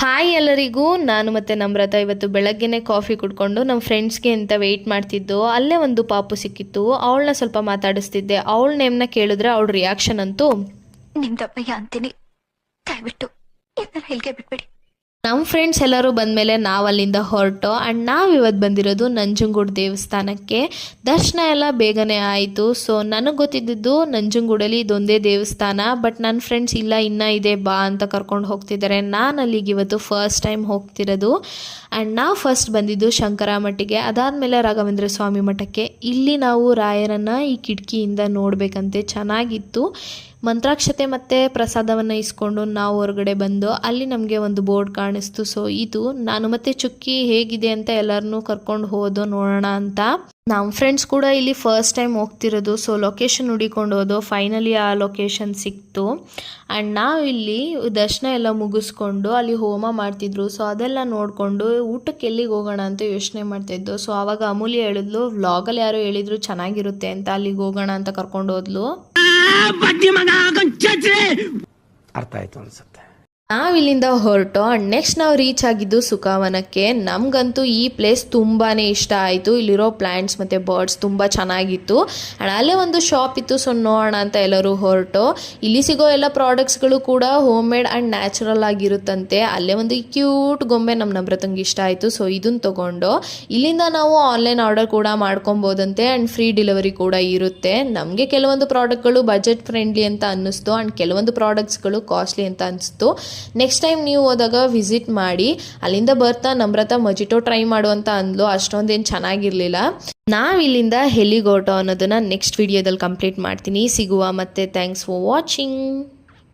Hi ಎಲ್ಲರಿಗೂ, ನಾನು ಮತ್ತು ನಮ್ರತ ಇವತ್ತು ಬೆಳಗ್ಗೆನೇ ಕಾಫಿ ಕುಡ್ಕೊಂಡು ನಮ್ಮ ಫ್ರೆಂಡ್ಸ್ಗೆ ಅಂತ ವೆಯ್ಟ್ ಮಾಡ್ತಿದ್ದು. ಅಲ್ಲೇ ಒಂದು ಪಾಪು ಸಿಕ್ಕಿತ್ತು. ಅವಳನ್ನ ಸ್ವಲ್ಪ ಮಾತಾಡಿಸ್ತಿದ್ದೆ. ಅವಳ ನೇಮ್ನ ಕೇಳಿದ್ರೆ ಅವಳ ರಿಯಾಕ್ಷನ್ ಅಂತೂ, ನಿಮ್ದಪ್ಪಯ್ಯ ಅಂತೀನಿ, ದಯವಿಟ್ಟು ಇಲ್ಲಿಗೆ ಬಿಟ್ಬಿಡಿ. ನಮ್ಮ ಫ್ರೆಂಡ್ಸ್ ಎಲ್ಲರೂ ಬಂದಮೇಲೆ ನಾವು ಅಲ್ಲಿಂದ ಹೊರಟು. ಆ್ಯಂಡ್ ನಾವು ಇವತ್ತು ಬಂದಿರೋದು ನಂಜನಗೂಡು ದೇವಸ್ಥಾನಕ್ಕೆ. ದರ್ಶನ ಎಲ್ಲ ಬೇಗನೆ ಆಯಿತು. ಸೊ ನನಗೆ ಗೊತ್ತಿದ್ದು ನಂಜನಗೂಡಲ್ಲಿ ಇದೊಂದೇ ದೇವಸ್ಥಾನ. ಬಟ್ ನನ್ನ ಫ್ರೆಂಡ್ಸ್ ಇಲ್ಲ, ಇನ್ನೂ ಇದೆ ಬಾ ಅಂತ ಕರ್ಕೊಂಡು ಹೋಗ್ತಿದ್ದಾರೆ. ನಾನು ಅಲ್ಲಿಗೆ ಇವತ್ತು ಫಸ್ಟ್ ಟೈಮ್ ಹೋಗ್ತಿರೋದು. ಆ್ಯಂಡ್ ನಾವು ಫಸ್ಟ್ ಬಂದಿದ್ದು ಶಂಕರ ಮಠಕ್ಕೆ, ಅದಾದಮೇಲೆ ರಾಘವೇಂದ್ರ ಸ್ವಾಮಿ ಮಠಕ್ಕೆ. ಇಲ್ಲಿ ನಾವು ರಾಯರನ್ನು ಈ ಕಿಟಕಿಯಿಂದ ನೋಡಬೇಕಂತೆ, ಚೆನ್ನಾಗಿತ್ತು. ಮಂತ್ರಾಕ್ಷತೆ ಮತ್ತು ಪ್ರಸಾದವನ್ನು ಇಸ್ಕೊಂಡು ನಾವು ಹೊರಗಡೆ ಬಂದು ಅಲ್ಲಿ ನಮಗೆ ಒಂದು ಬೋರ್ಡ್ ಕಾಣಿಸ್ತು. ಸೊ ಇದು ನಾನು ಮತ್ತು ಚುಕ್ಕಿ ಹೇಗಿದೆ ಅಂತ ಎಲ್ಲರನ್ನೂ ಕರ್ಕೊಂಡು ಹೋದೋ ನೋಡೋಣ ಅಂತ. ನಮ್ಮ ಫ್ರೆಂಡ್ಸ್ ಕೂಡ ಇಲ್ಲಿ ಫಸ್ಟ್ ಟೈಮ್ ಹೋಗ್ತಿರೋದು. ಸೊ ಲೊಕೇಶನ್ ಹುಡಿಕೊಂಡು ಹೋದೋ, ಫೈನಲಿ ಆ ಲೊಕೇಶನ್ ಸಿಕ್ತು. ಆ್ಯಂಡ್ ನಾವು ಇಲ್ಲಿ ದರ್ಶನ ಎಲ್ಲ ಮುಗಿಸ್ಕೊಂಡು ಅಲ್ಲಿ ಹೋಮ ಮಾಡ್ತಿದ್ರು. ಸೊ ಅದೆಲ್ಲ ನೋಡಿಕೊಂಡು ಊಟಕ್ಕೆ ಎಲ್ಲಿಗೆ ಹೋಗೋಣ ಅಂತ ಯೋಚನೆ ಮಾಡ್ತಾಯಿದ್ದು. ಸೊ ಆವಾಗ ಅಮೂಲ್ಯ ಹೇಳಿದ್ಲು, ವ್ಲಾಗಲ್ಲಿ ಯಾರೋ ಹೇಳಿದ್ರು ಚೆನ್ನಾಗಿರುತ್ತೆ ಅಂತ, ಅಲ್ಲಿಗೆ ಹೋಗೋಣ ಅಂತ ಕರ್ಕೊಂಡು ಹೋದ್ಲು. ಅರ್ಥ ಆಯ್ತು ಅನ್ಸುತ್ತೆ. ನಾವಿಲ್ಲಿಂದ ಹೊರಟು ನೆಕ್ಸ್ಟ್ ನಾವು ರೀಚ್ ಆಗಿದ್ದು ಸುಖವನಕ್ಕೆ. ನಮಗಂತೂ ಈ ಪ್ಲೇಸ್ ತುಂಬಾ ಇಷ್ಟ ಆಯಿತು. ಇಲ್ಲಿರೋ ಪ್ಲ್ಯಾಂಟ್ಸ್ ಮತ್ತು ಬರ್ಡ್ಸ್ ತುಂಬ ಚೆನ್ನಾಗಿತ್ತು. ಆ್ಯಂಡ್ ಅಲ್ಲೇ ಒಂದು ಶಾಪ್ ಇತ್ತು. ಸೊ ನೋಡೋಣ ಅಂತ ಎಲ್ಲರೂ ಹೊರಟು. ಇಲ್ಲಿ ಸಿಗೋ ಎಲ್ಲ ಪ್ರಾಡಕ್ಟ್ಸ್ಗಳು ಕೂಡ ಹೋಮ್ ಮೇಡ್ ಆ್ಯಂಡ್ ನ್ಯಾಚುರಲ್ ಆಗಿರುತ್ತಂತೆ. ಅಲ್ಲೇ ಒಂದು ಕ್ಯೂಟ್ ಗೊಂಬೆ ನಮ್ಮ ನಮ್ರತಂಗೆ ಇಷ್ಟ ಆಯಿತು. ಸೊ ಇದನ್ನು ತೊಗೊಂಡು ಇಲ್ಲಿಂದ ನಾವು ಆನ್ಲೈನ್ ಆರ್ಡರ್ ಕೂಡ ಮಾಡ್ಕೊಬೋದಂತೆ. ಆ್ಯಂಡ್ ಫ್ರೀ ಡೆಲಿವರಿ ಕೂಡ ಇರುತ್ತೆ. ನಮಗೆ ಕೆಲವೊಂದು ಪ್ರಾಡಕ್ಟ್ಗಳು ಬಜೆಟ್ ಫ್ರೆಂಡ್ಲಿ ಅಂತ ಅನ್ನಿಸ್ತು. ಆ್ಯಂಡ್ ಕೆಲವೊಂದು ಪ್ರಾಡಕ್ಟ್ಸ್ಗಳು ಕಾಸ್ಟ್ಲಿ ಅಂತ ಅನಿಸ್ತು. ನೆಕ್ಸ್ಟ್ ಟೈಮ್ ನೀವು ಹೋದಾಗ ವಿಸಿಟ್ ಮಾಡಿ. ಅಲ್ಲಿಂದ ಬರ್ತಾ ನಮ್ರತ ಮೊಜಿಟೋ ಟ್ರೈ ಮಾಡುವಂತ ಅಂದ್ಲು. ಅಷ್ಟೊಂದೇನು ಚೆನ್ನಾಗಿರಲಿಲ್ಲ. ನಾವಿಲ್ಲಿಂದ ಎಲ್ಲಿಗೆ ಹೊರಟೋ ಅನ್ನೋದನ್ನ ನೆಕ್ಸ್ಟ್ ವಿಡಿಯೋದಲ್ಲಿ ಕಂಪ್ಲೀಟ್ ಮಾಡ್ತೀನಿ. ಸಿಗುವ ಮತ್ತೆ. Thanks for watching.